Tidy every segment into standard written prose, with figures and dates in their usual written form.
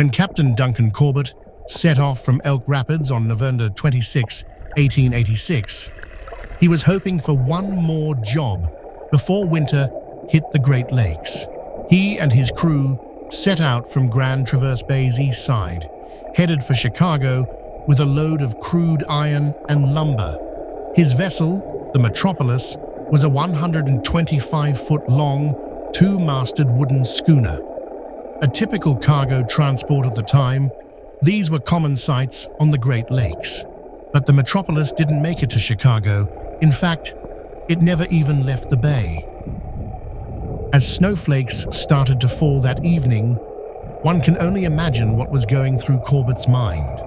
When Captain Duncan Corbett set off from Elk Rapids on November 26, 1886, he was hoping for one more job before winter hit the Great Lakes. He and his crew set out from Grand Traverse Bay's east side, headed for Chicago with a load of crude iron and lumber. His vessel, the Metropolis, was a 125-foot-long, two-masted wooden schooner. A typical cargo transport of the time, these were common sights on the Great Lakes. But the Metropolis didn't make it to Chicago. In fact, it never even left the bay. As snowflakes started to fall that evening, one can only imagine what was going through Corbett's mind.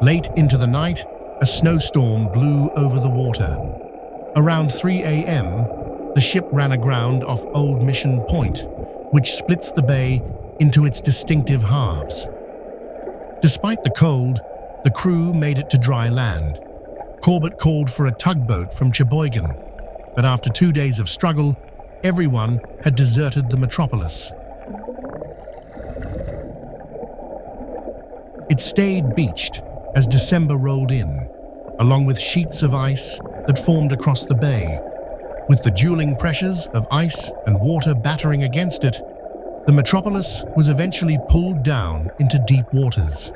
Late into the night, a snowstorm blew over the water. Around 3 a.m., the ship ran aground off Old Mission Point, which splits the bay into its distinctive halves. Despite the cold, the crew made it to dry land. Corbett called for a tugboat from Sheboygan, but after 2 days of struggle, everyone had deserted the Metropolis. It stayed beached as December rolled in, along with sheets of ice that formed across the bay. With the dueling pressures of ice and water battering against it, the Metropolis was eventually pulled down into deep waters.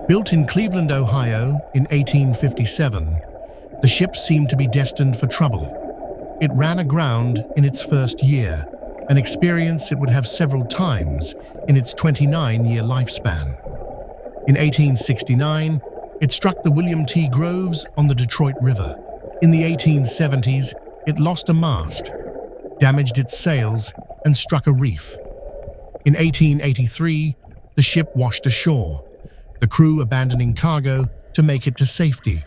Built in Cleveland, Ohio in 1857, the ship seemed to be destined for trouble. It ran aground in its first year, an experience it would have several times in its 29-year lifespan. In 1869, it struck the William T. Groves on the Detroit River. In the 1870s, it lost a mast, damaged its sails, and struck a reef. In 1883, the ship washed ashore, the crew abandoning cargo to make it to safety.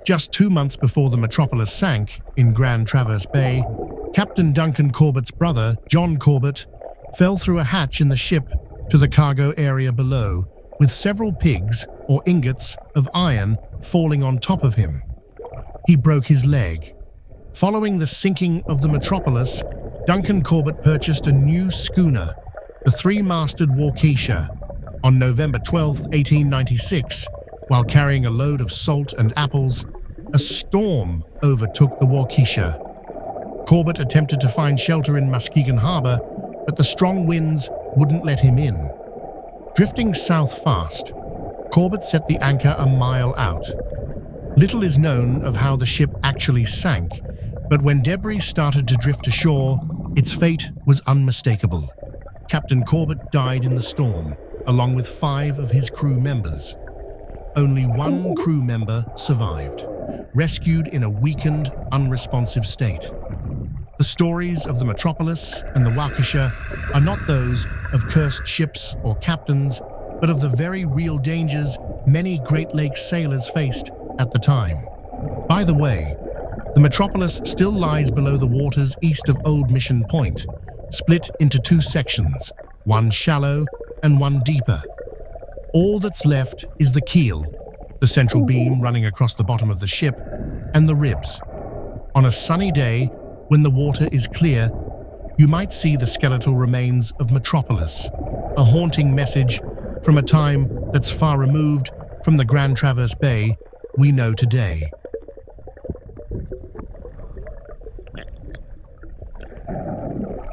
Just 2 months before the Metropolis sank in Grand Traverse Bay, Captain Duncan Corbett's brother, John Corbett, fell through a hatch in the ship to the cargo area below, with several pigs or ingots of iron falling on top of him. He broke his leg. Following the sinking of the Metropolis, Duncan Corbett purchased a new schooner, the three-masted Waukesha. On November 12, 1896, while carrying a load of salt and apples, a storm overtook the Waukesha. Corbett attempted to find shelter in Muskegon Harbor, but the strong winds wouldn't let him in. Drifting south fast, Corbett set the anchor a mile out. Little is known of how the ship actually sank, but when debris started to drift ashore, its fate was unmistakable. Captain Corbett died in the storm, along with 5 of his crew members. Only 1 crew member survived, rescued in a weakened, unresponsive state. The stories of the Metropolis and the Waukesha are not those of cursed ships or captains, but of the very real dangers many Great Lakes sailors faced at the time. By the way, the Metropolis still lies below the waters east of Old Mission Point, split into 2 sections, one shallow and one deeper. All that's left is the keel, the central beam running across the bottom of the ship, and the ribs. On a sunny day, when the water is clear, you might see the skeletal remains of Metropolis, a haunting message from a time that's far removed from the Grand Traverse Bay we know today.